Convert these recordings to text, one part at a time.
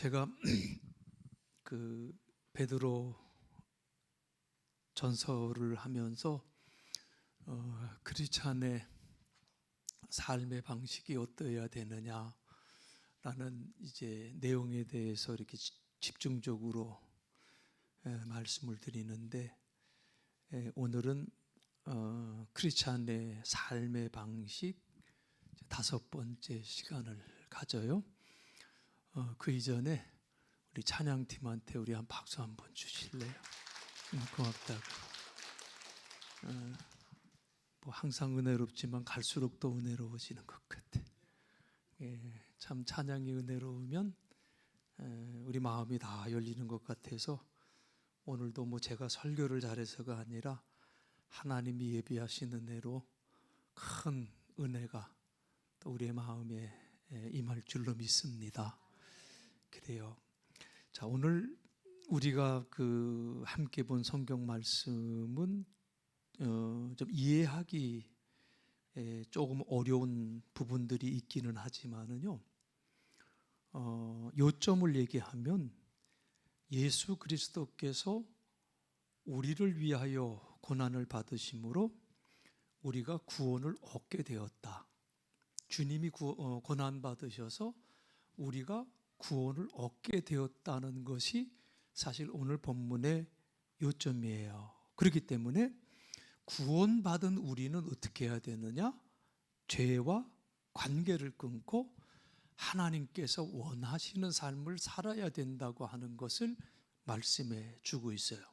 제가 그 베드로 전서를 하면서 크리스찬의 삶의 방식이 어떠해야 되느냐라는 이제 내용에 대해서 이렇게 집중적으로 말씀을 드리는데, 오늘은 크리스찬의 삶의 방식 5번째 시간을 가져요. 그 이전에 우리 찬양팀한테 우리 한 박수 한번 주실래요? 고맙다고. 뭐 항상 은혜롭지만 갈수록 더 은혜로워지는 것 같아. 참 찬양이 은혜로우면 우리 마음이 다 열리는 것 같아서 오늘도 뭐 제가 설교를 잘해서가 아니라 하나님이 예비하신 은혜로 큰 은혜가 또 우리의 마음에 임할 줄로 믿습니다. 그래요. 자, 오늘 우리가 함께 본 성경 말씀은 좀 이해하기 조금 어려운 부분들이 있기는 하지만은요, 요점을 얘기하면 예수 그리스도께서 우리를 위하여 고난을 받으심으로 우리가 구원을 얻게 되었다. 주님이 고난 받으셔서 우리가 구원을 얻게 되었다는 것이 사실 오늘 본문의 요점이에요. 그렇기 때문에 구원받은 우리는 어떻게 해야 되느냐? 죄와 관계를 끊고 하나님께서 원하시는 삶을 살아야 된다고 하는 것을 말씀해 주고 있어요.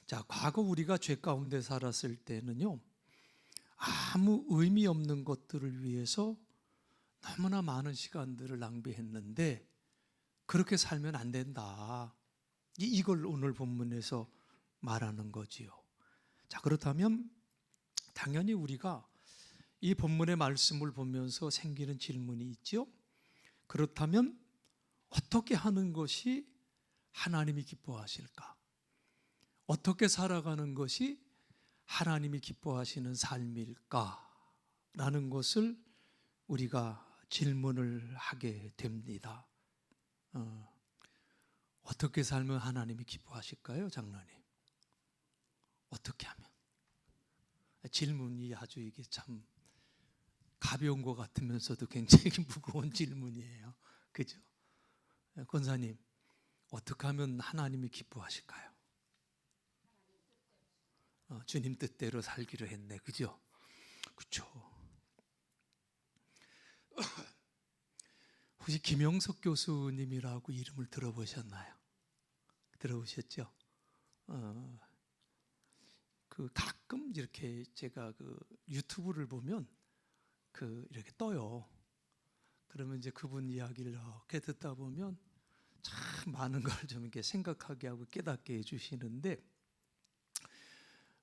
자, 과거 우리가 죄 가운데 살았을 때는요, 아무 의미 없는 것들을 위해서 너무나 많은 시간들을 낭비했는데 그렇게 살면 안 된다. 이걸 오늘 본문에서 말하는 거지요. 자, 그렇다면 당연히 우리가 이 본문의 말씀을 보면서 생기는 질문이 있죠. 그렇다면 어떻게 하는 것이 하나님이 기뻐하실까? 어떻게 살아가는 것이 하나님이 기뻐하시는 삶일까? 라는 것을 우리가 질문을 하게 됩니다. 어떻게 살면 하나님이 기뻐하실까요, 장로님? 어떻게 하면? 질문이 아주 이게 참 가벼운 것 같으면서도 굉장히 무거운 질문이에요. 그죠? 권사님, 어떻게 하면 하나님이 기뻐하실까요? 주님 뜻대로 살기로 했네. 그죠? 그렇죠. 혹시 김영석 교수님이라고 이름을 들어보셨나요? 들어보셨죠? 가끔 이렇게 제가 유튜브를 보면 이렇게 떠요. 그러면 이제 그분 이야기를 이렇게 듣다 보면 참 많은 걸 좀 이렇게 생각하게 하고 깨닫게 해주시는데,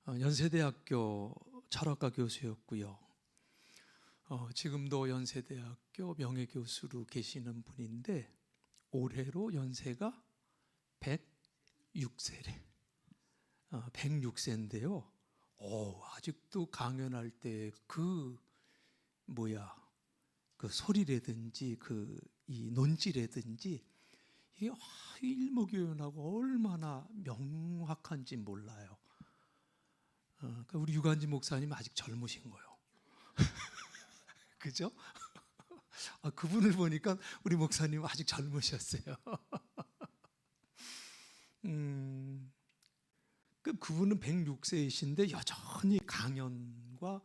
연세대학교 철학과 교수였고요. 지금도 연세대학교 명예교수로 계시는 분인데 올해로 연세가 106세래. 106세인데요. 아직도 강연할 때 소리라든지 이 논지라든지 이게 일목요연하고 얼마나 명확한지 몰라요. 그러니까 우리 유관지 목사님 아직 젊으신 거예요. 그죠? 그분을 보니까 우리 목사님 아직 젊으셨어요. 그분은 106세이신데 여전히 강연과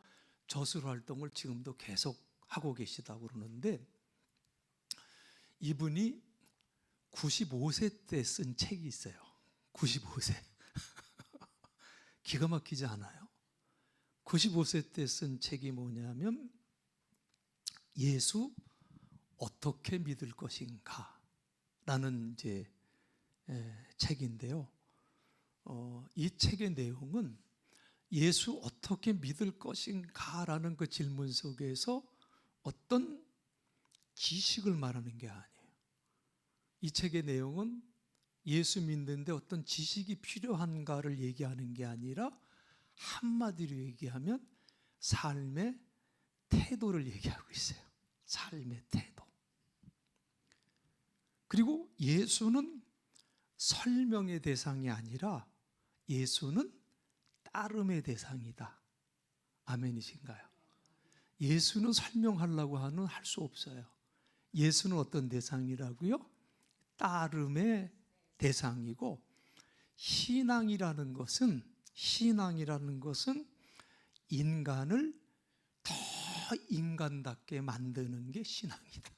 저술 활동을 지금도 계속 하고 계시다고 그러는데, 이분이 95세 때 쓴 책이 있어요. 95세. 기가 막히지 않아요? 95세 때 쓴 책이 뭐냐면 예수 어떻게 믿을 것인가 라는 이제 책인데요. 이 책의 내용은 예수 어떻게 믿을 것인가 라는 그 질문 속에서 어떤 지식을 말하는 게 아니에요. 이 책의 내용은 예수 믿는데 어떤 지식이 필요한가를 얘기하는 게 아니라 한마디로 얘기하면 삶의 태도를 얘기하고 있어요. 삶의 태도. 그리고 예수는 설명의 대상이 아니라 예수는 따름의 대상이다. 아멘이신가요? 예수는 설명하려고 하는 할 수 없어요. 예수는 어떤 대상이라고요? 따름의 대상이고, 신앙이라는 것은 인간을 더 인간답게 만드는 게 신앙이다.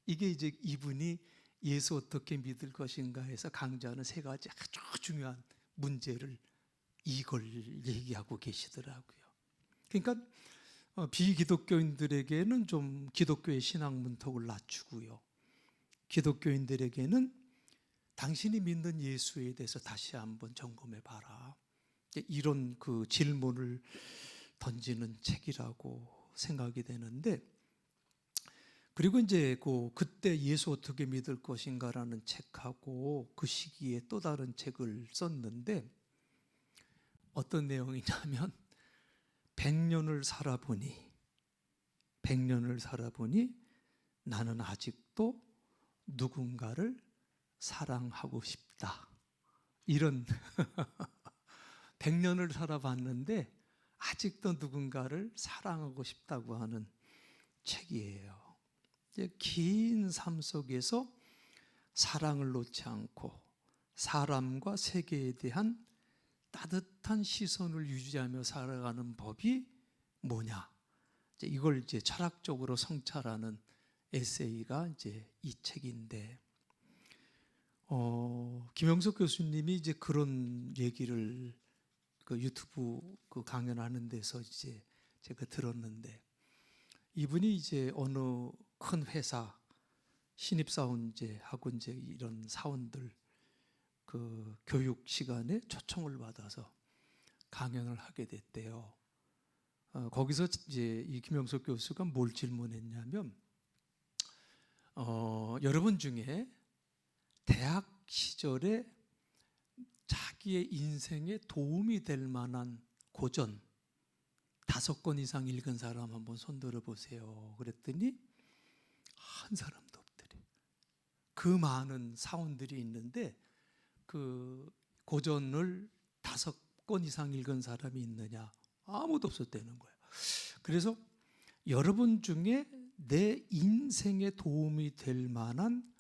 이게 이제 이분이 예수 어떻게 믿을 것인가 해서 강조하는 세 가지 아주 중요한 문제를 이걸 얘기하고 계시더라고요. 그러니까 비기독교인들에게는 좀 기독교의 신앙 문턱을 낮추고요, 기독교인들에게는 당신이 믿는 예수에 대해서 다시 한번 점검해 봐라, 이런 그 질문을 던지는 책이라고 생각이 되는데, 그리고 이제 그때 예수 어떻게 믿을 것인가라는 책하고 그 시기에 또 다른 책을 썼는데, 어떤 내용이냐면 100년을 살아보니 나는 아직도 누군가를 사랑하고 싶다. 이런 100년을 살아봤는데 아직도 누군가를 사랑하고 싶다고 하는 책이에요. 긴 삶 속에서 사랑을 놓지 않고 사람과 세계에 대한 따뜻한 시선을 유지하며 살아가는 법이 뭐냐, 이걸 이제 철학적으로 성찰하는 에세이가 이제 이 책인데, 김영석 교수님이 이제 그런 얘기를 그 유튜브 그 강연하는 데서 이제 제가 들었는데, 이분이 이제 어느 큰 회사 신입사원제하고 이제 이런 사원들 그 교육 시간에 초청을 받아서 강연을 하게 됐대요. 거기서 이제 이 김영석 교수가 뭘 질문했냐면, 여러분 중에 대학 시절에 자기의 인생에 도움이 될 만한 고전 5권 이상 읽은 사람 한번 손 들어 보세요. 그랬더니 한 사람도 없더래. 그 많은 사원들이 있는데 그 고전을 5권 이상 읽은 사람이 있느냐? 아무도 없었다는 거예요. 그래서 여러분 중에 내 인생에 도움이 될 만한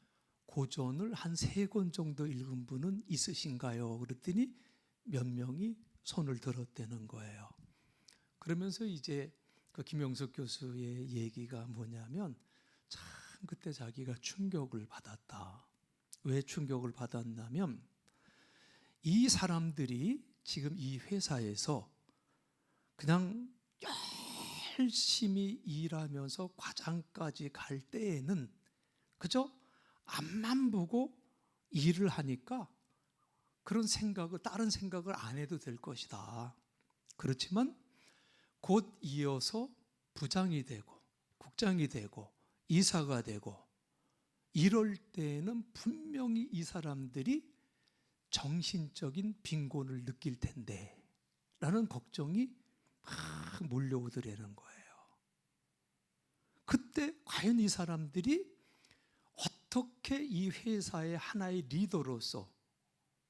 고전을 한 3권 정도 읽은 분은 있으신가요? 그랬더니 몇 명이 손을 들었다는 거예요. 그러면서 이제 그 김영석 교수의 얘기가 뭐냐면, 참 그때 자기가 충격을 받았다. 왜 충격을 받았냐면, 이 사람들이 지금 이 회사에서 그냥 열심히 일하면서 과장까지 갈 때에는 그저 앞만 보고 일을 하니까 그런 생각을, 다른 생각을 안 해도 될 것이다. 그렇지만 곧 이어서 부장이 되고 국장이 되고 이사가 되고 이럴 때에는 분명히 이 사람들이 정신적인 빈곤을 느낄 텐데 라는 걱정이 막 몰려오더라는 거예요. 그때 과연 이 사람들이 어떻게 이 회사의 하나의 리더로서,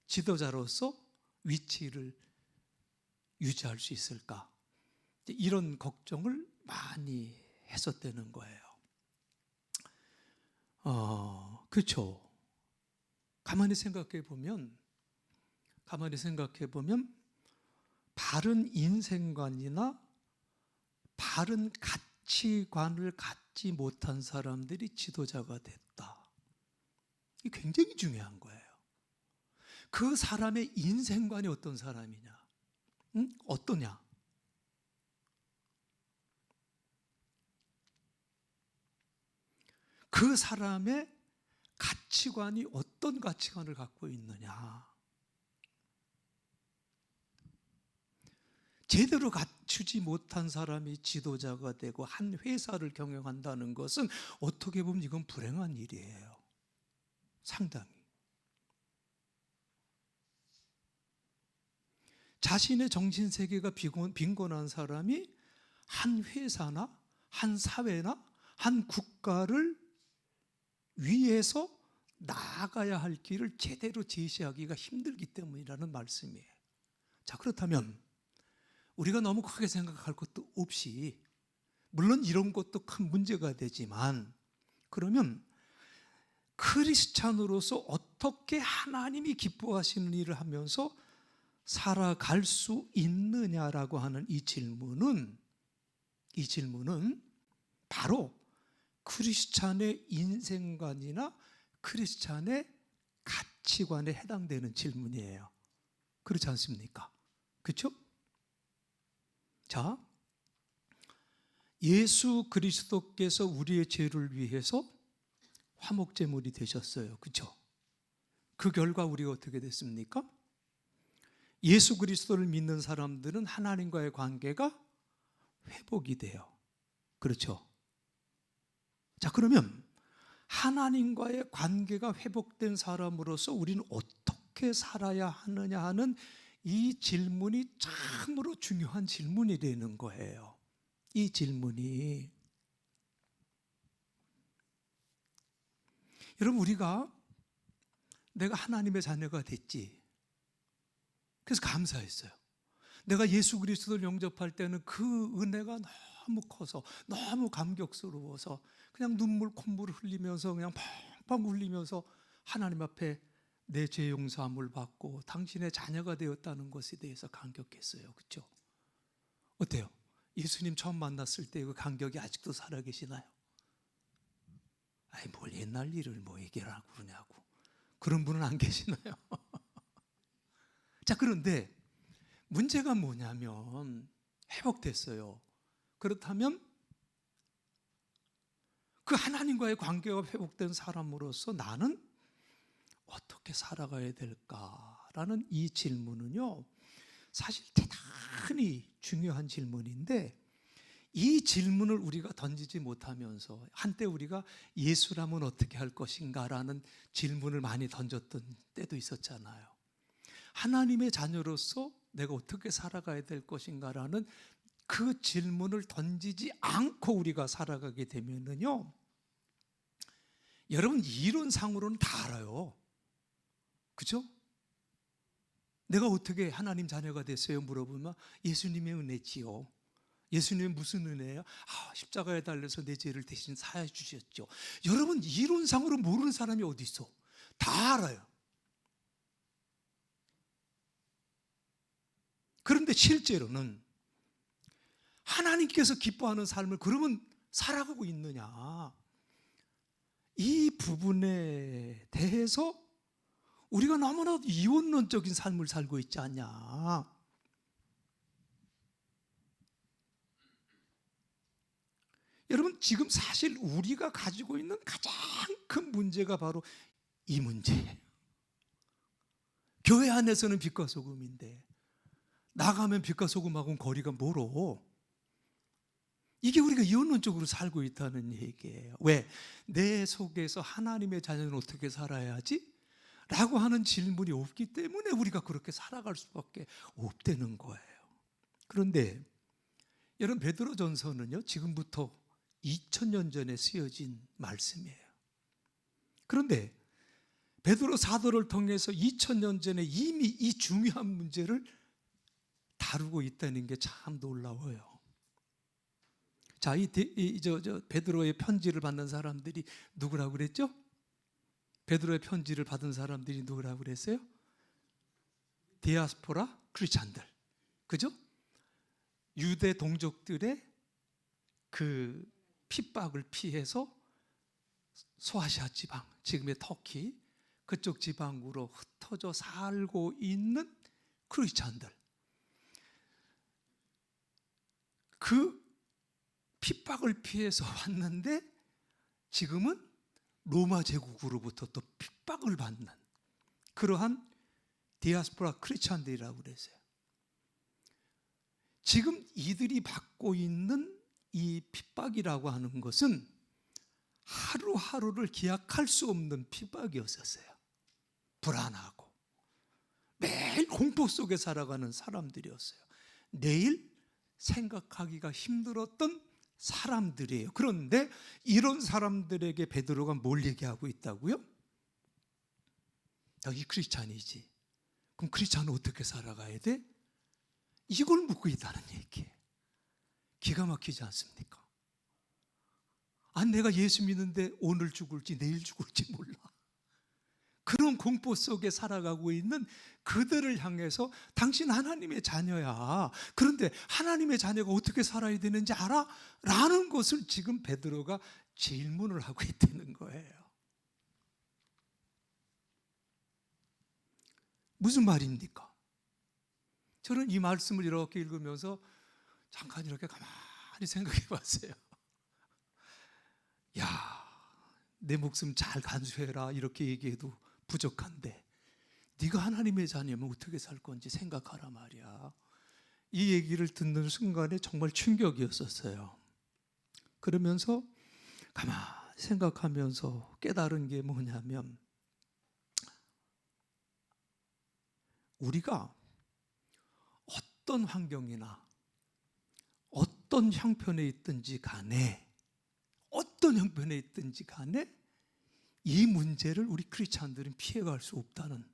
지도자로서 위치를 유지할 수 있을까? 이런 걱정을 많이 했었다는 거예요. 그렇죠. 가만히 생각해 보면 바른 인생관이나 바른 가치관을 갖지 못한 사람들이 지도자가 됐다. 이게 굉장히 중요한 거예요. 그 사람의 인생관이 어떤 사람이냐? 어떠냐? 그 사람의 가치관이 어떤 가치관을 갖고 있느냐? 제대로 갖추지 못한 사람이 지도자가 되고 한 회사를 경영한다는 것은 어떻게 보면 이건 불행한 일이에요. 상당히. 자신의 정신세계가 빈곤한 사람이 한 회사나 한 사회나 한 국가를 위해서 나아가야 할 길을 제대로 제시하기가 힘들기 때문이라는 말씀이에요. 자, 그렇다면 우리가 너무 크게 생각할 것도 없이, 물론 이런 것도 큰 문제가 되지만, 그러면 크리스찬으로서 어떻게 하나님이 기뻐하시는 일을 하면서 살아갈 수 있느냐라고 하는 이 질문은 바로 크리스찬의 인생관이나 크리스찬의 가치관에 해당되는 질문이에요. 그렇지 않습니까? 그렇죠? 자, 예수 그리스도께서 우리의 죄를 위해서 화목제물이 되셨어요. 그렇죠? 그 결과 우리가 어떻게 됐습니까? 예수 그리스도를 믿는 사람들은 하나님과의 관계가 회복이 돼요. 그렇죠? 자, 그러면 하나님과의 관계가 회복된 사람으로서 우리는 어떻게 살아야 하느냐 하는 이 질문이 참으로 중요한 질문이 되는 거예요. 이 질문이. 여러분, 내가 하나님의 자녀가 됐지. 그래서 감사했어요. 내가 예수 그리스도를 영접할 때는 그 은혜가 너무 커서, 너무 감격스러워서 그냥 콧물을 흘리면서 그냥 펑펑 울리면서 하나님 앞에 내 죄 용서함을 받고 당신의 자녀가 되었다는 것에 대해서 감격했어요. 그렇죠? 어때요? 예수님 처음 만났을 때 그 감격이 아직도 살아계시나요? 아이, 뭘 옛날 일을 뭐 얘기하고 그러냐고. 그런 분은 안 계시나요? 자, 그런데 문제가 뭐냐면 회복됐어요. 그렇다면 그 하나님과의 관계가 회복된 사람으로서 나는 어떻게 살아가야 될까라는 이 질문은요, 사실 대단히 중요한 질문인데, 이 질문을 우리가 던지지 못하면서 한때 우리가 예수라면 어떻게 할 것인가라는 질문을 많이 던졌던 때도 있었잖아요. 하나님의 자녀로서 내가 어떻게 살아가야 될 것인가라는 그 질문을 던지지 않고 우리가 살아가게 되면은요, 여러분 이론상으로는 다 알아요. 그죠? 내가 어떻게 하나님 자녀가 됐어요? 물어보면 예수님의 은혜지요. 예수님은 무슨 은혜예요? 십자가에 달려서 내 죄를 대신 사해 주셨죠. 여러분 이론상으로 모르는 사람이 어디 있어? 다 알아요. 그런데 실제로는 하나님께서 기뻐하는 삶을 그러면 살아가고 있느냐? 이 부분에 대해서 우리가 너무나도 이원론적인 삶을 살고 있지 않냐? 여러분, 지금 사실 우리가 가지고 있는 가장 큰 문제가 바로 이 문제예요. 교회 안에서는 빛과 소금인데 나가면 빛과 소금하고는 거리가 멀어. 이게 우리가 이원론적으로 살고 있다는 얘기예요. 왜? 내 속에서 하나님의 자녀는 어떻게 살아야지? 라고 하는 질문이 없기 때문에 우리가 그렇게 살아갈 수밖에 없다는 거예요. 그런데 여러분, 베드로전서는요, 지금부터 2000년 전에 쓰여진 말씀이에요. 그런데 베드로 사도를 통해서 2000년 전에 이미 이 중요한 문제를 다루고 있다는 게 참 놀라워요. 자, 베드로의 편지를 받는 사람들이 누구라고 그랬죠? 베드로의 편지를 받은 사람들이 누구라고 그랬어요? 디아스포라 크리스찬들. 그죠? 유대 동족들의 그 핍박을 피해서 소아시아 지방, 지금의 터키 그쪽 지방으로 흩어져 살고 있는 크리스찬들. 그 핍박을 피해서 왔는데 지금은 로마 제국으로부터 또 핍박을 받는 그러한 디아스포라 크리스찬들이라고 그랬어요. 지금 이들이 받고 있는 이 핍박이라고 하는 것은 하루하루를 기약할 수 없는 핍박이었었어요. 불안하고 매일 공포 속에 살아가는 사람들이었어요. 내일 생각하기가 힘들었던 사람들이에요. 그런데 이런 사람들에게 베드로가 뭘 얘기하고 있다고요? 너희 크리스찬이지. 그럼 크리스찬은 어떻게 살아가야 돼? 이걸 묻고 있다는 얘기예요. 기가 막히지 않습니까? 내가 예수 믿는데 오늘 죽을지 내일 죽을지 몰라. 그런 공포 속에 살아가고 있는 그들을 향해서 당신 하나님의 자녀야. 그런데 하나님의 자녀가 어떻게 살아야 되는지 알아? 라는 것을 지금 베드로가 질문을 하고 있다는 거예요. 무슨 말입니까? 저는 이 말씀을 이렇게 읽으면서 잠깐 이렇게 가만히 생각해 봤어요. 야, 내 목숨 잘 간수해라 이렇게 얘기해도 부족한데 네가 하나님의 자녀면 어떻게 살 건지 생각하라 말이야. 이 얘기를 듣는 순간에 정말 충격이었었어요. 그러면서 가만히 생각하면서 깨달은 게 뭐냐면, 우리가 어떤 환경이나 어떤 형편에 있든지 간에 이 문제를 우리 크리스찬들은 피해갈 수 없다는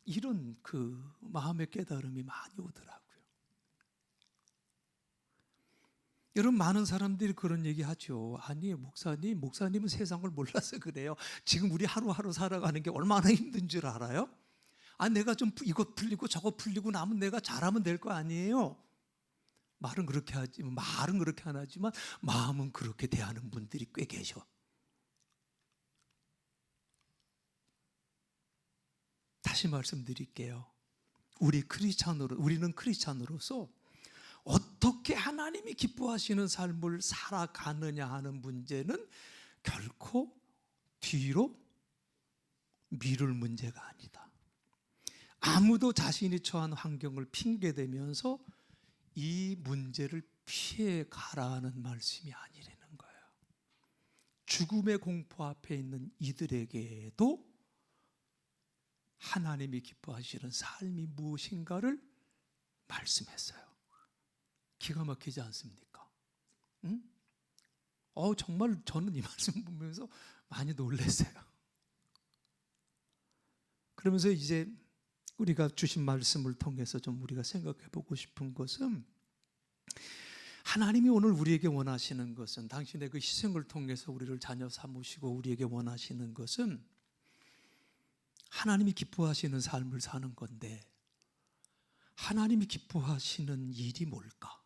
이런 그 마음의 깨달음이 많이 오더라고요. 여러분, 많은 사람들이 그런 얘기 하죠. 아니, 목사님은 세상을 몰라서 그래요. 지금 우리 하루하루 살아가는 게 얼마나 힘든 줄 알아요? 내가 좀 이것 풀리고 저것 풀리고 나면 내가 잘하면 될 거 아니에요. 말은 그렇게 안 하지만 마음은 그렇게 대하는 분들이 꽤 계셔. 다시 말씀드릴게요. 우리는 크리스찬으로서 어떻게 하나님이 기뻐하시는 삶을 살아가느냐 하는 문제는 결코 뒤로 미룰 문제가 아니다. 아무도 자신이 처한 환경을 핑계대면서 이 문제를 피해 가라는 말씀이 아니라는 거예요. 죽음의 공포 앞에 있는 이들에게도 하나님이 기뻐하시는 삶이 무엇인가를 말씀했어요. 기가 막히지 않습니까? 응? 정말 저는 이 말씀 보면서 많이 놀랐어요. 그러면서 이제 우리가 주신 말씀을 통해서 좀 우리가 생각해 보고 싶은 것은, 하나님이 오늘 우리에게 원하시는 것은, 당신의 그 희생을 통해서 우리를 자녀 삼으시고 우리에게 원하시는 것은 하나님이 기뻐하시는 삶을 사는 건데, 하나님이 기뻐하시는 일이 뭘까?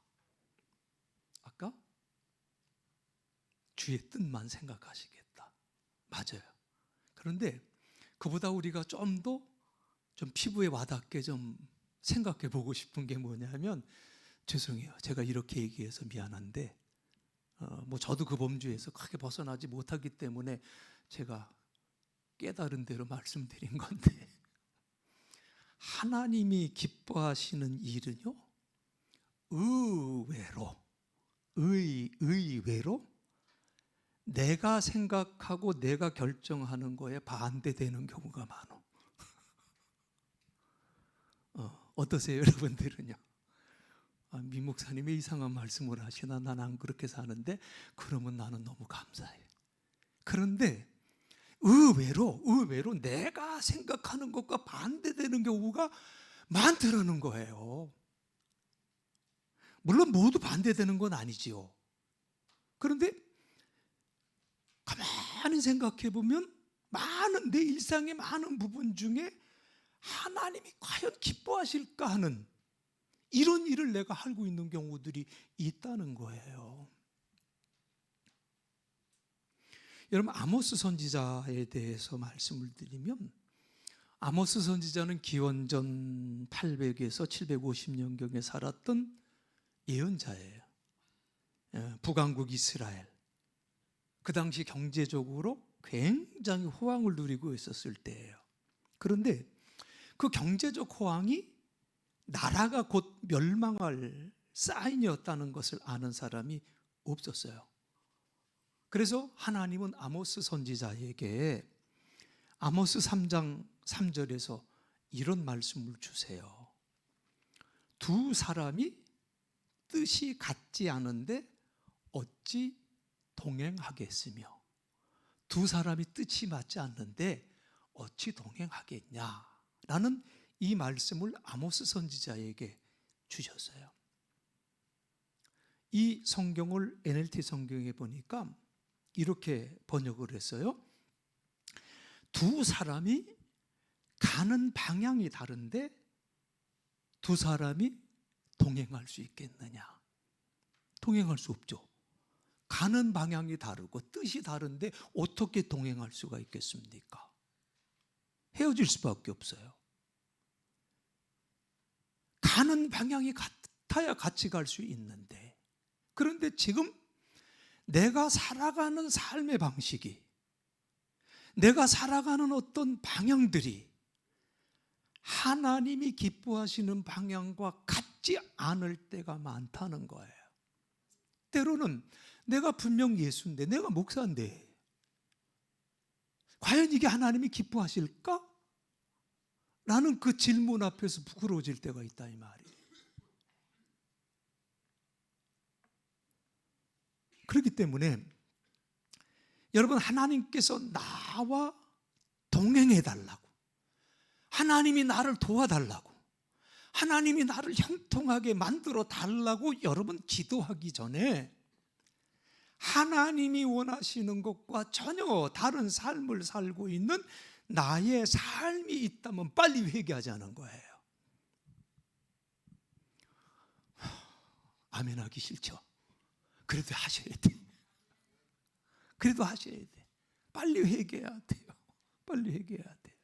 아까 주의 뜻만 생각하시겠다. 맞아요. 그런데 그보다 우리가 좀 더 피부에 와닿게 좀 생각해 보고 싶은 게 뭐냐면, 죄송해요. 제가 이렇게 얘기해서 미안한데, 저도 그 범주에서 크게 벗어나지 못하기 때문에 제가 깨달은 대로 말씀드린 건데, 하나님이 기뻐하시는 일은요, 의외로 내가 생각하고 내가 결정하는 거에 반대되는 경우가 많아. 어떠세요, 여러분들은요? 미 목사님이 이상한 말씀을 하시나, 난 안 그렇게 사는데, 그러면 나는 너무 감사해. 그런데 의외로 내가 생각하는 것과 반대되는 경우가 많더라는 거예요. 물론 모두 반대되는 건 아니지요. 그런데 가만히 생각해 보면 내 일상의 많은 부분 중에 하나님이 과연 기뻐하실까 하는 이런 일을 내가 하고 있는 경우들이 있다는 거예요. 여러분, 아모스 선지자에 대해서 말씀을 드리면, 아모스 선지자는 기원전 800에서 750년경에 살았던 예언자예요. 북왕국 이스라엘, 그 당시 경제적으로 굉장히 호황을 누리고 있었을 때예요. 그런데 그 경제적 호황이 나라가 곧 멸망할 사인이었다는 것을 아는 사람이 없었어요. 그래서 하나님은 아모스 선지자에게 아모스 3장 3절에서 이런 말씀을 주세요. 두 사람이 뜻이 같지 않은데 어찌 동행하겠으며, 두 사람이 뜻이 맞지 않는데 어찌 동행하겠냐라는 이 말씀을 아모스 선지자에게 주셨어요. 이 성경을 NLT 성경에 보니까 이렇게 번역을 했어요. 두 사람이 가는 방향이 다른데 두 사람이 동행할 수 있겠느냐? 동행할 수 없죠. 가는 방향이 다르고 뜻이 다른데 어떻게 동행할 수가 있겠습니까? 헤어질 수밖에 없어요. 가는 방향이 같아야 같이 갈 수 있는데, 그런데 지금 내가 살아가는 삶의 방식이, 내가 살아가는 어떤 방향들이 하나님이 기뻐하시는 방향과 같지 않을 때가 많다는 거예요. 때로는 내가 분명 예수인데, 내가 목사인데 과연 이게 하나님이 기뻐하실까? 라는 그 질문 앞에서 부끄러워질 때가 있다 이 말이에요. 그렇기 때문에 여러분, 하나님께서 나와 동행해 달라고, 하나님이 나를 도와달라고, 하나님이 나를 형통하게 만들어 달라고 여러분 기도하기 전에 하나님이 원하시는 것과 전혀 다른 삶을 살고 있는 나의 삶이 있다면 빨리 회개하자는 거예요. 아멘 하기 싫죠? 그래도 하셔야 돼. 그래도 하셔야 돼. 빨리 회개해야 돼요. 빨리 회개해야 돼.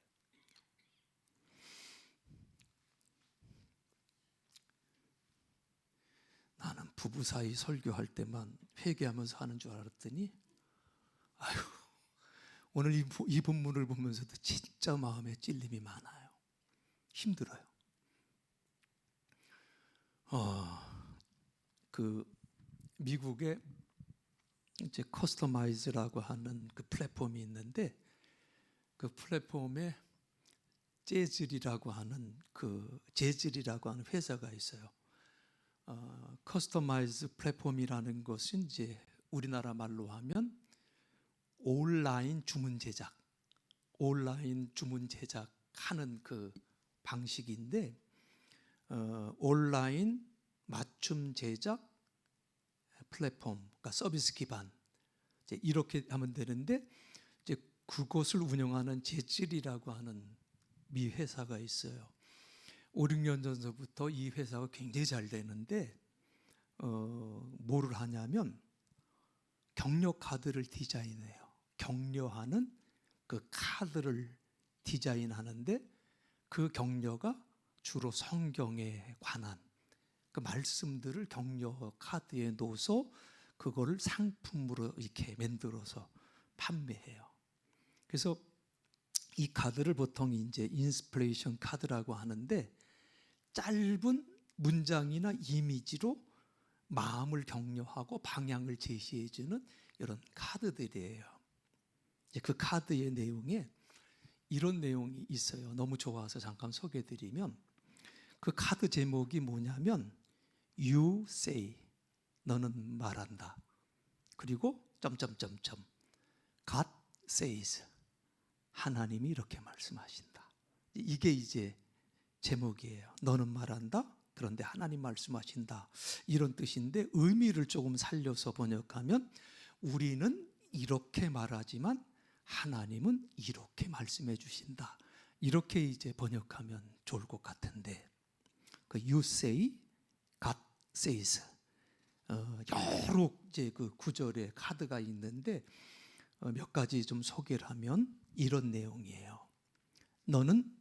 나는 부부 사이 설교할 때만 회개하면서 하는 줄 알았더니, 아유, 오늘 이 본문을 보면서도 진짜 마음에 찔림이 많아요. 힘들어요. 그 미국에 이제 커스터마이즈라고 하는 그 플랫폼이 있는데, 그 플랫폼에 재즐이라고 하는 회사가 있어요. 커스터마이즈 플랫폼이라는 것은 이제 우리나라 말로 하면 온라인 주문 제작하는 그 방식인데, 온라인 맞춤 제작 플랫폼, 그러니까 서비스 기반, 이제 이렇게 하면 되는데, 이제 그것을 운영하는 재즐이라고 하는 미 회사가 있어요. 5, 6년 전서부터 이 회사가 굉장히 잘 되는데, 뭐를 하냐면 격려 카드를 디자인해요. 격려하는 그 카드를 디자인하는데, 그 격려가 주로 성경에 관한 그 말씀들을 격려 카드에 넣어서 그거를 상품으로 이렇게 만들어서 판매해요. 그래서 이 카드를 보통 이제 인스피레이션 카드라고 하는데, 짧은 문장이나 이미지로 마음을 격려하고 방향을 제시해주는 이런 카드들이에요. 그 카드의 내용에 이런 내용이 있어요. 너무 좋아서 잠깐 소개해드리면, 그 카드 제목이 뭐냐면 You say, 너는 말한다. 그리고 점점점점 God says, 하나님이 이렇게 말씀하신다. 이게 이제 제목이에요. 너는 말한다, 그런데 하나님 말씀하신다, 이런 뜻인데, 의미를 조금 살려서 번역하면 우리는 이렇게 말하지만 하나님은 이렇게 말씀해 주신다, 이렇게 이제 번역하면 좋을 것 같은데, 그 You say, God says, 여러 이제 그 구절의 카드가 있는데, 몇 가지 좀 소개를 하면 이런 내용이에요. 너는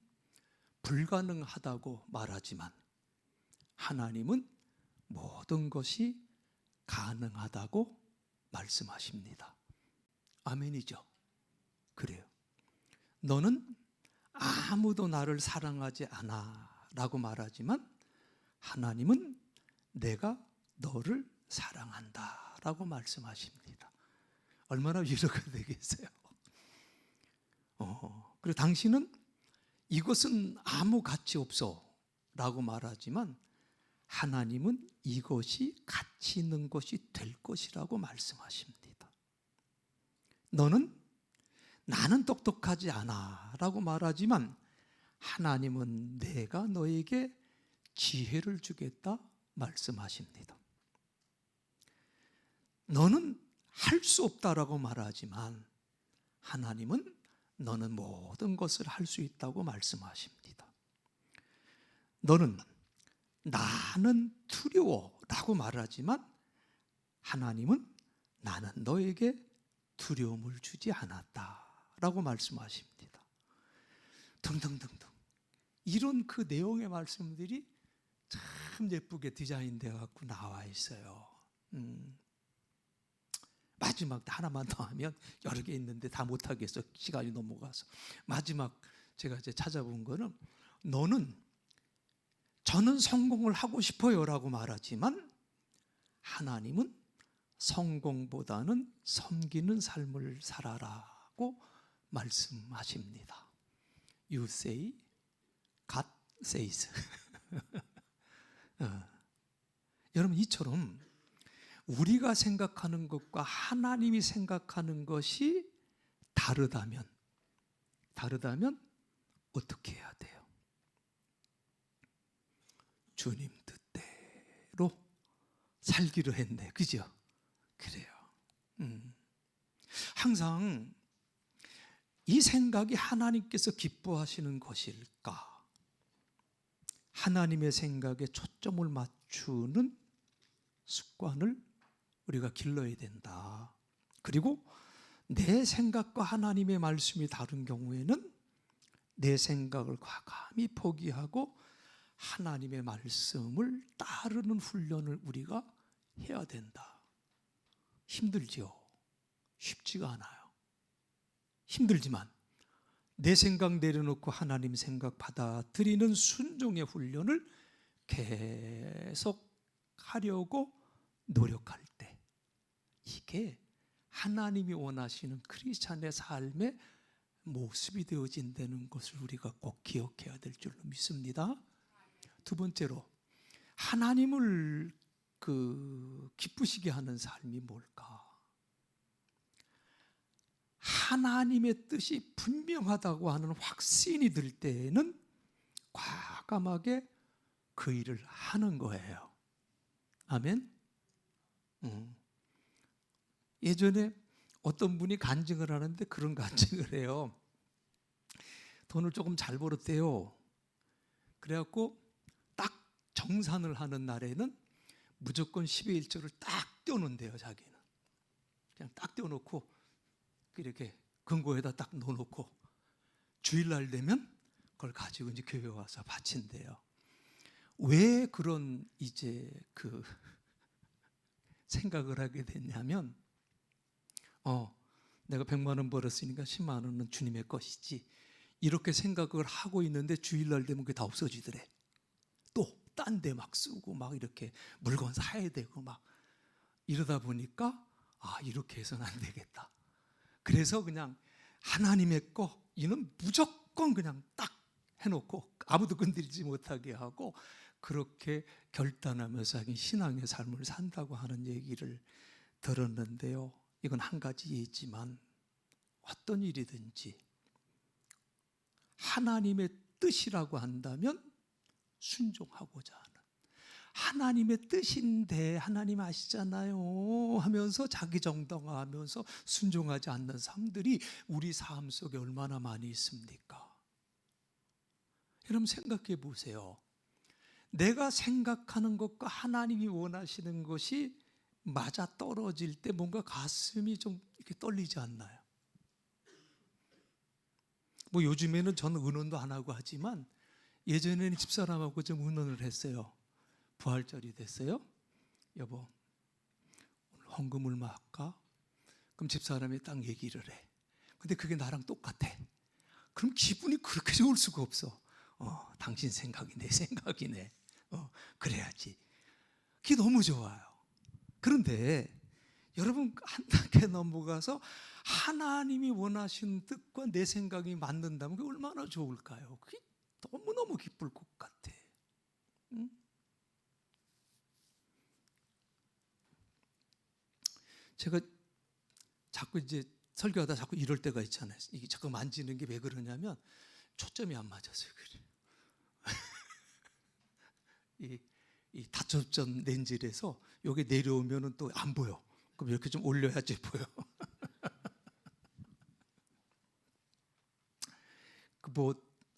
불가능하다고 말하지만 하나님은 모든 것이 가능하다고 말씀하십니다. 아멘이죠? 그래요. 너는 아무도 나를 사랑하지 않아 라고 말하지만 하나님은 내가 너를 사랑한다 라고 말씀하십니다. 얼마나 위로가 되겠어요? 그리고 당신은 이것은 아무 가치 없어 라고 말하지만 하나님은 이것이 가치 있는 것이 될 것이라고 말씀하십니다. 너는 나는 똑똑하지 않아 라고 말하지만 하나님은 내가 너에게 지혜를 주겠다 말씀하십니다. 너는 할 수 없다라고 말하지만 하나님은 너는 모든 것을 할 수 있다고 말씀하십니다. 너는 나는 두려워라고 말하지만 하나님은 나는 너에게 두려움을 주지 않았다라고 말씀하십니다. 등등등등 이런 그 내용의 말씀들이 참 예쁘게 디자인되어 갖고 나와 있어요. 마지막 하나만 더 하면 여러 개 있는데 다 못하겠어. 시간이 넘어가서. 마지막 제가 이제 찾아본 거는 저는 성공을 하고 싶어요 라고 말하지만 하나님은 성공보다는 섬기는 삶을 살아라고 말씀하십니다. You say, God says. 여러분 이처럼 우리가 생각하는 것과 하나님이 생각하는 것이 다르다면 어떻게 해야 돼요? 주님 뜻대로 살기로 했네. 그죠? 그래요. 항상 이 생각이 하나님께서 기뻐하시는 것일까? 하나님의 생각에 초점을 맞추는 습관을 우리가 길러야 된다. 그리고 내 생각과 하나님의 말씀이 다른 경우에는 내 생각을 과감히 포기하고 하나님의 말씀을 따르는 훈련을 우리가 해야 된다. 힘들지요. 쉽지가 않아요. 힘들지만 내 생각 내려놓고 하나님 생각 받아들이는 순종의 훈련을 계속 하려고 노력할 때 이게 하나님이 원하시는 크리스찬의 삶의 모습이 되어진다는 것을 우리가 꼭 기억해야 될 줄로 믿습니다. 두 번째로 하나님을 기쁘시게 하는 삶이 뭘까? 하나님의 뜻이 분명하다고 하는 확신이 들 때에는 과감하게 그 일을 하는 거예요. 아멘. 예전에 어떤 분이 간증을 하는데 그런 간증을 해요. 돈을 조금 잘 벌었대요. 그래갖고 딱 정산을 하는 날에는 무조건 10의 1조를 딱 떼어놓는데요. 자기는 그냥 딱 떼어놓고 이렇게 금고에다 딱 넣어놓고 주일날 되면 그걸 가지고 이제 교회 와서 바친대요. 왜 그런 이제 생각을 하게 됐냐면 내가 100만 원 벌었으니까 10만 원은 주님의 것이지 이렇게 생각을 하고 있는데 주일날 되면 그게 다 없어지더래. 또 딴 데 막 쓰고 막 이렇게 물건 사야 되고 막 이러다 보니까 이렇게 해서는 안 되겠다. 그래서 그냥 하나님의 거 이는 무조건 그냥 딱 해놓고 아무도 건드리지 못하게 하고 그렇게 결단하면서 자기 신앙의 삶을 산다고 하는 얘기를 들었는데요. 이건 한 가지 예지만 어떤 일이든지 하나님의 뜻이라고 한다면 순종하고자 하는 하나님의 뜻인데 하나님 아시잖아요 하면서 자기 정당화하면서 순종하지 않는 삶들이 우리 삶 속에 얼마나 많이 있습니까? 여러분 생각해 보세요. 내가 생각하는 것과 하나님이 원하시는 것이 맞아 떨어질 때 뭔가 가슴이 좀 이렇게 떨리지 않나요? 뭐 요즘에는 저는 의논도 안 하고 하지만 예전에는 집사람하고 좀 의논을 했어요. 부활절이 됐어요. 여보, 오늘 헌금 얼마 할까? 그럼 집사람이 딱 얘기를 해. 근데 그게 나랑 똑같아. 그럼 기분이 그렇게 좋을 수가 없어. 당신 생각이 내 생각이네. 그래야지. 그게 너무 좋아요. 그런데 여러분 한 단계 넘어가서 하나님이 원하시는 뜻과 내 생각이 맞는다면 그게 얼마나 좋을까요? 그게 너무너무 기쁠 것 같아. 응? 제가 자꾸 이제 설교하다 자꾸 이럴 때가 있잖아요. 이게 자꾸 만지는 게 왜 그러냐면 초점이 안 맞아서 그래요. 이 다초점 렌즈에서 여기 내려오면은 또 안 보여. 그럼 이렇게 좀 올려야지 보여. 그 뭐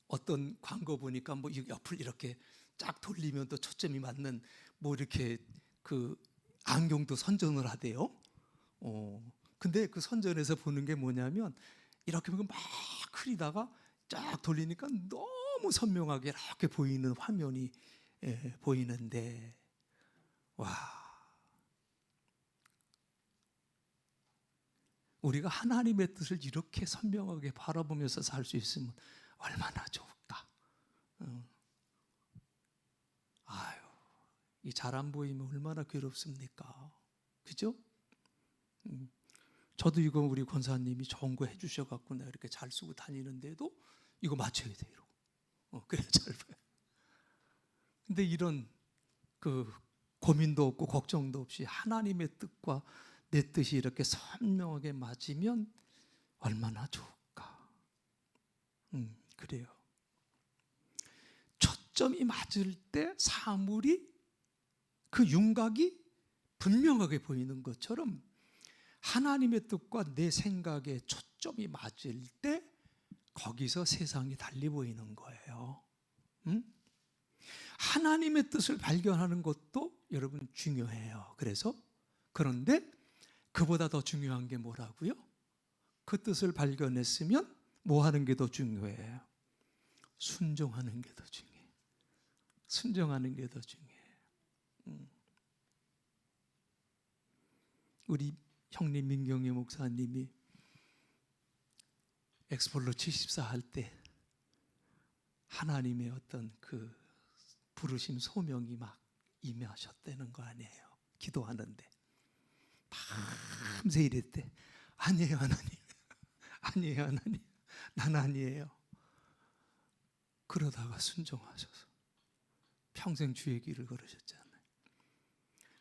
어떤 광고 보니까 뭐 옆을 이렇게 쫙 돌리면 또 초점이 맞는 뭐 이렇게 그 안경도 선전을 하대요. 근데 그 선전에서 보는 게 뭐냐면 이렇게 보면 막 흐리다가 쫙 돌리니까 너무 선명하게 이렇게 보이는 화면이 보이는데 와, 우리가 하나님의 뜻을 이렇게 선명하게 바라보면서 살 수 있으면 얼마나 좋을까. 아유, 이 잘 안 보이면 얼마나 괴롭습니까? 그죠? 저도 이거 우리 권사님이 좋은 거 해주셔갖고 내가 이렇게 잘 쓰고 다니는데도 이거 맞춰야 돼 이러고. 그래야 잘 봐요. 근데 이런 그 고민도 없고 걱정도 없이 하나님의 뜻과 내 뜻이 이렇게 선명하게 맞으면 얼마나 좋을까. 그래요. 초점이 맞을 때 사물이 그 윤곽이 분명하게 보이는 것처럼 하나님의 뜻과 내 생각에 초점이 맞을 때 거기서 세상이 달리 보이는 거예요. 하나님의 뜻을 발견하는 것도 여러분 중요해요. 그런데 그보다 더 중요한 게 뭐라고요? 그 뜻을 발견했으면 뭐 하는 게 더 중요해요? 순종하는 게 더 중요해요. 순종하는 게 더 중요해요. 우리 형님 민경희 목사님이 엑스폴로 74 할 때 하나님의 어떤 그 부르심 소명이 막 임하셨다는 거 아니에요. 기도하는데 밤새 이랬대. 아니에요 하나님. 아니에요 하나님. 난 아니에요. 그러다가 순종하셔서 평생 주의 길을 걸으셨잖아요.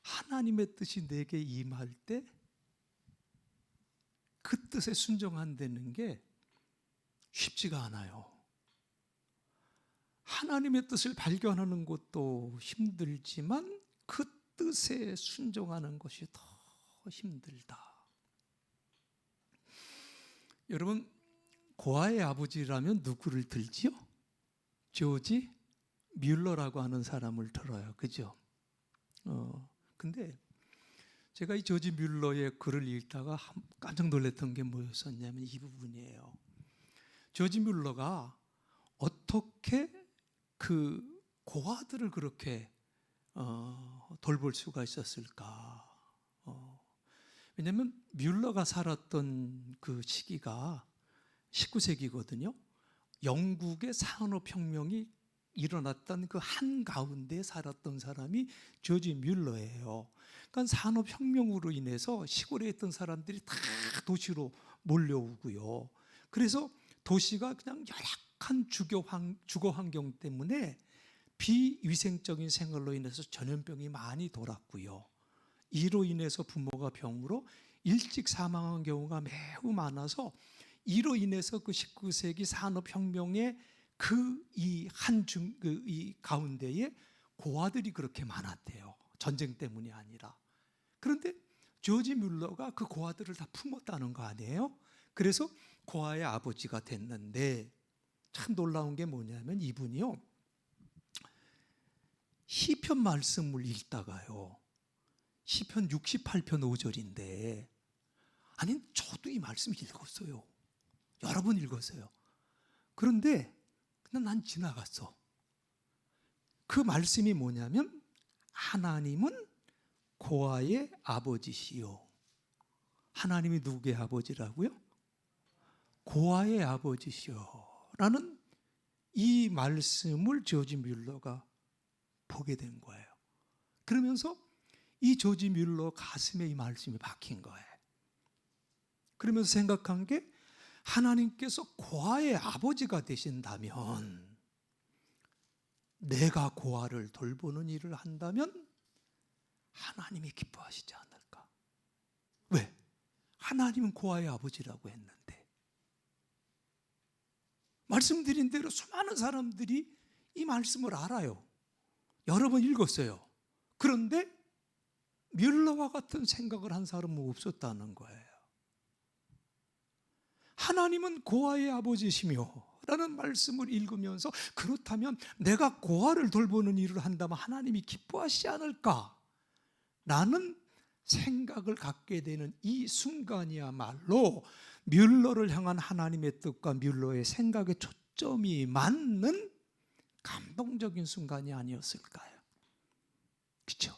하나님의 뜻이 내게 임할 때 그 뜻에 순종한다는 게 쉽지가 않아요. 하나님의 뜻을 발견하는 것도 힘들지만 그 뜻에 순종하는 것이 더 힘들다. 여러분, 고아의 아버지라면 누구를 들지요? 조지 뮬러라고 하는 사람을 들어요. 그죠? 근데 제가 이 조지 뮬러의 글을 읽다가 깜짝 놀랐던 게 뭐였었냐면 이 부분이에요. 조지 뮬러가 어떻게 그 고아들을 그렇게 돌볼 수가 있었을까? 왜냐하면 뮬러가 살았던 그 시기가 19세기거든요. 영국의 산업혁명이 일어났던 그 한가운데 살았던 사람이 조지 뮬러예요. 그러니까 산업혁명으로 인해서 시골에 있던 사람들이 다 도시로 몰려오고요. 그래서 도시가 그냥 열악한 주거 환경 때문에 비위생적인 생활로 인해서 전염병이 많이 돌았고요. 이로 인해서 부모가 병으로 일찍 사망한 경우가 매우 많아서 이로 인해서 그 19세기 산업혁명의 이 가운데에 고아들이 그렇게 많았대요. 전쟁 때문이 아니라. 그런데 조지 뮬러가 그 고아들을 다 품었다는 거 아니에요? 그래서 고아의 아버지가 됐는데 참 놀라운 게 뭐냐면 이분이요. 시편 말씀을 읽다가요. 시편 68편 5절인데 아니 저도 이 말씀 읽었어요. 여러 번 읽었어요. 그런데 그냥 난 지나갔어. 그 말씀이 뭐냐면 하나님은 고아의 아버지시요. 하나님이 누구의 아버지라고요? 고아의 아버지시요. 라는 이 말씀을 조지 뮬러가 보게 된 거예요. 그러면서 이 조지 뮬러 가슴에 이 말씀이 박힌 거예요. 그러면서 생각한 게 하나님께서 고아의 아버지가 되신다면 내가 고아를 돌보는 일을 한다면 하나님이 기뻐하시지 않을까? 왜? 하나님은 고아의 아버지라고 했는데, 말씀드린 대로 수많은 사람들이 이 말씀을 알아요. 여러 번 읽었어요. 그런데 뮬러와 같은 생각을 한 사람은 없었다는 거예요. 하나님은 고아의 아버지시며 라는 말씀을 읽으면서, 그렇다면 내가 고아를 돌보는 일을 한다면 하나님이 기뻐하시지 않을까? 라는 생각을 갖게 되는 이 순간이야말로 뮬러를 향한 하나님의 뜻과 뮬러의 생각의 초점이 맞는 감동적인 순간이 아니었을까요? 그렇죠?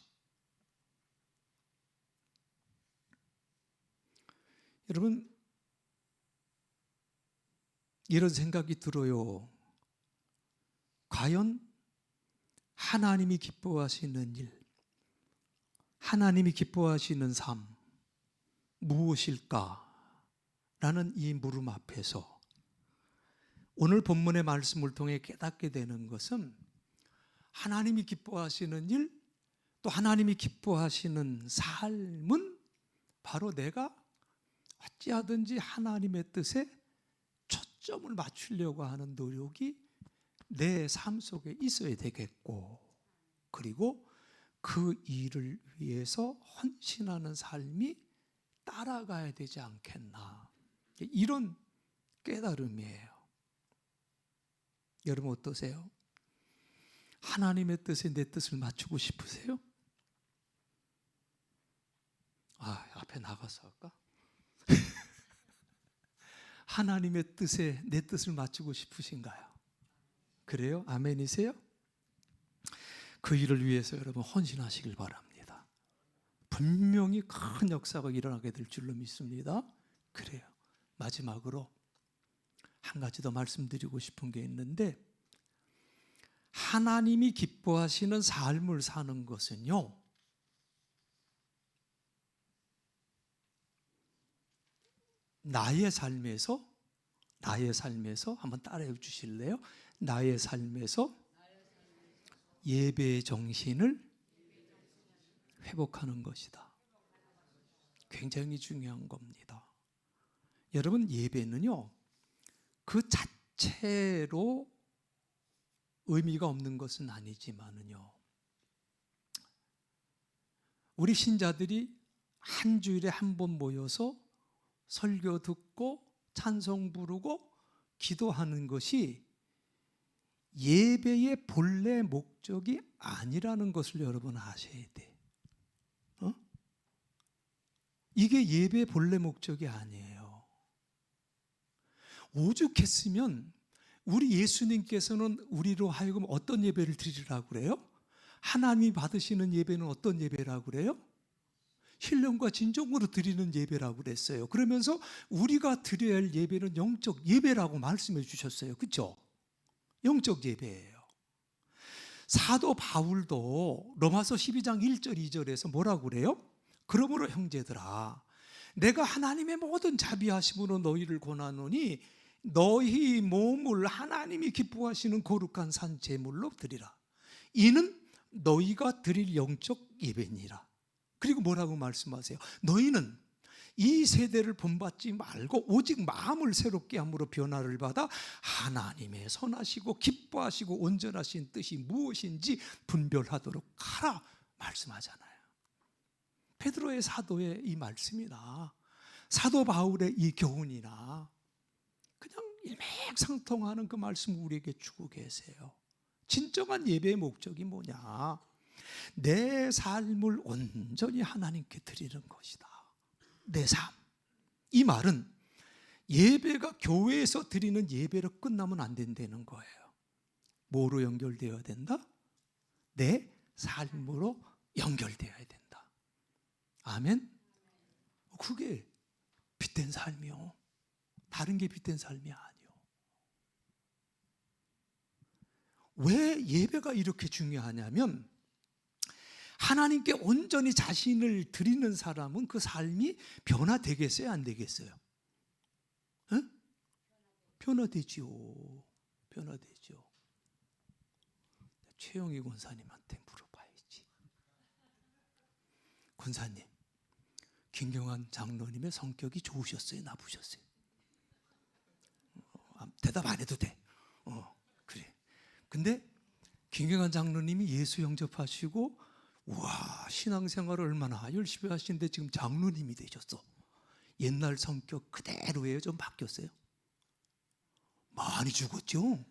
여러분, 이런 생각이 들어요. 과연 하나님이 기뻐하시는 일, 하나님이 기뻐하시는 삶 무엇일까? 라는 이 물음 앞에서 오늘 본문의 말씀을 통해 깨닫게 되는 것은, 하나님이 기뻐하시는 일, 또 하나님이 기뻐하시는 삶은 바로 내가 어찌하든지 하나님의 뜻에 초점을 맞추려고 하는 노력이 내 삶 속에 있어야 되겠고, 그리고 그 일을 위해서 헌신하는 삶이 따라가야 되지 않겠나, 이런 깨달음이에요. 여러분 어떠세요? 하나님의 뜻에 내 뜻을 맞추고 싶으세요? 앞에 나가서 할까? 하나님의 뜻에 내 뜻을 맞추고 싶으신가요? 그래요? 아멘이세요? 그 일을 위해서 여러분 헌신하시길 바랍니다. 분명히 큰 역사가 일어나게 될 줄로 믿습니다. 그래요. 마지막으로 한 가지 더 말씀드리고 싶은 게 있는데, 하나님이 기뻐하시는 삶을 사는 것은요, 나의 삶에서 한번 따라해 주실래요? 나의 삶에서 예배의 정신을 회복하는 것이다. 굉장히 중요한 겁니다. 여러분, 예배는요, 그 자체로 의미가 없는 것은 아니지만은요, 우리 신자들이 한 주일에 한 번 모여서 설교 듣고 찬송 부르고 기도하는 것이 예배의 본래 목적이 아니라는 것을 여러분 아셔야 돼. 이게 예배의 본래 목적이 아니에요. 오죽했으면 우리 예수님께서는 우리로 하여금 어떤 예배를 드리라고 그래요? 하나님이 받으시는 예배는 어떤 예배라고 그래요? 신령과 진정으로 드리는 예배라고 그랬어요. 그러면서 우리가 드려야 할 예배는 영적 예배라고 말씀해 주셨어요. 그렇죠? 영적 예배예요. 사도 바울도 로마서 12장 1절 2절에서 뭐라고 그래요? 그러므로 형제들아, 내가 하나님의 모든 자비하심으로 너희를 권하노니 너희 몸을 하나님이 기뻐하시는 거룩한 산 제물로 드리라. 이는 너희가 드릴 영적 예배니라. 그리고 뭐라고 말씀하세요? 너희는 이 세대를 본받지 말고 오직 마음을 새롭게 함으로 변화를 받아 하나님의 선하시고 기뻐하시고 온전하신 뜻이 무엇인지 분별하도록 하라 말씀하잖아요. 베드로의 사도의 이 말씀이나 사도 바울의 이 교훈이나 그냥 일맥상통하는 그 말씀 우리에게 주고 계세요. 진정한 예배의 목적이 뭐냐? 내 삶을 온전히 하나님께 드리는 것이다. 내 삶. 이 말은 예배가 교회에서 드리는 예배로 끝나면 안 된다는 거예요. 뭐로 연결되어야 된다? 내 삶으로 연결되어야 된다. 아멘? 그게 빛된 삶이요. 다른 게 빛된 삶이 아니요. 왜 예배가 이렇게 중요하냐면, 하나님께 온전히 자신을 드리는 사람은 그 삶이 변화되겠어요? 안 되겠어요? 응? 변화되지요. 변화되죠. 최영희 권사님한테 물어봐야지. 권사님, 김경환 장로님의 성격이 좋으셨어요, 나쁘셨어요? 대답 안 해도 돼. 그래. 근데 김경환 장로님이 예수 영접하시고 와, 신앙생활을 얼마나 열심히 하시는데 지금 장로님이 되셨어. 옛날 성격 그대로예요? 좀 바뀌었어요? 많이 죽었죠?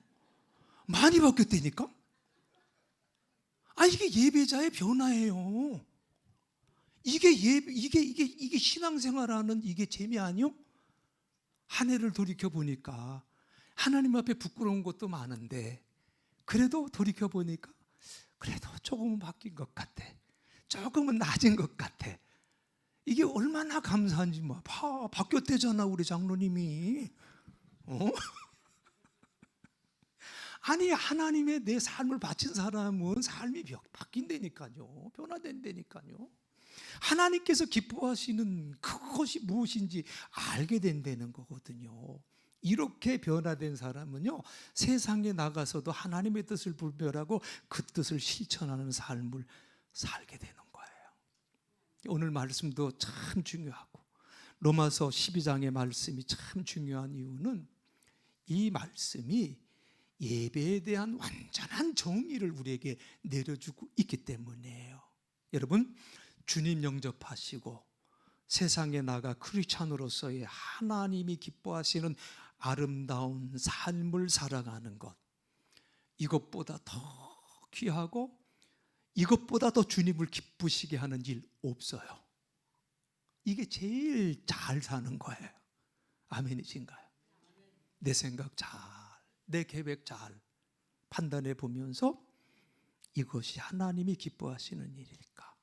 많이 바뀌었다니까? 이게 예배자의 변화예요. 이게 신앙생활하는 이게 재미 아니요? 한 해를 돌이켜 보니까 하나님 앞에 부끄러운 것도 많은데 그래도 돌이켜 보니까 그래도 조금은 바뀐 것 같아. 조금은 나아진 것 같아. 이게 얼마나 감사한지 바뀌었대잖아 우리 장로님이. 아니 하나님의 내 삶을 바친 사람은 삶이 바뀐다니까요. 변화된다니까요. 하나님께서 기뻐하시는 그것이 무엇인지 알게 된다는 거거든요. 이렇게 변화된 사람은요, 세상에 나가서도 하나님의 뜻을 분별하고 그 뜻을 실천하는 삶을 살게 되는 거예요. 오늘 말씀도 참 중요하고 로마서 12장의 말씀이 참 중요한 이유는 이 말씀이 예배에 대한 완전한 정의를 우리에게 내려주고 있기 때문이에요. 여러분, 주님 영접하시고 세상에 나가 크리스찬으로서의 하나님이 기뻐하시는 아름다운 삶을 살아가는 것, 이것보다 더 귀하고 이것보다 더 주님을 기쁘시게 하는 일 없어요. 이게 제일 잘 사는 거예요. 아멘이신가요? 내 생각 잘, 내 계획 잘 판단해 보면서 이것이 하나님이 기뻐하시는 일일까?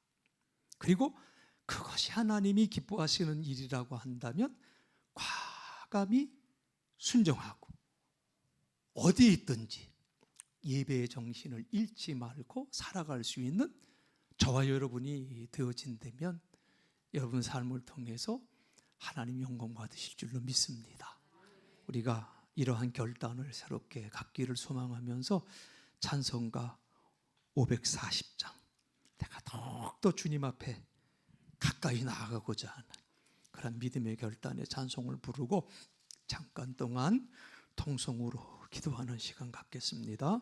그리고 그것이 하나님이 기뻐하시는 일이라고 한다면 과감히 순종하고 어디에 있든지 예배의 정신을 잃지 말고 살아갈 수 있는 저와 여러분이 되어진다면 여러분 삶을 통해서 하나님 영광 받으실 줄로 믿습니다. 우리가 이러한 결단을 새롭게 갖기를 소망하면서 찬송가 540장, 내가 더욱더 주님 앞에 가까이 나아가고자 하는 그런 믿음의 결단의 찬송을 부르고 잠깐 동안 통성으로 기도하는 시간 갖겠습니다.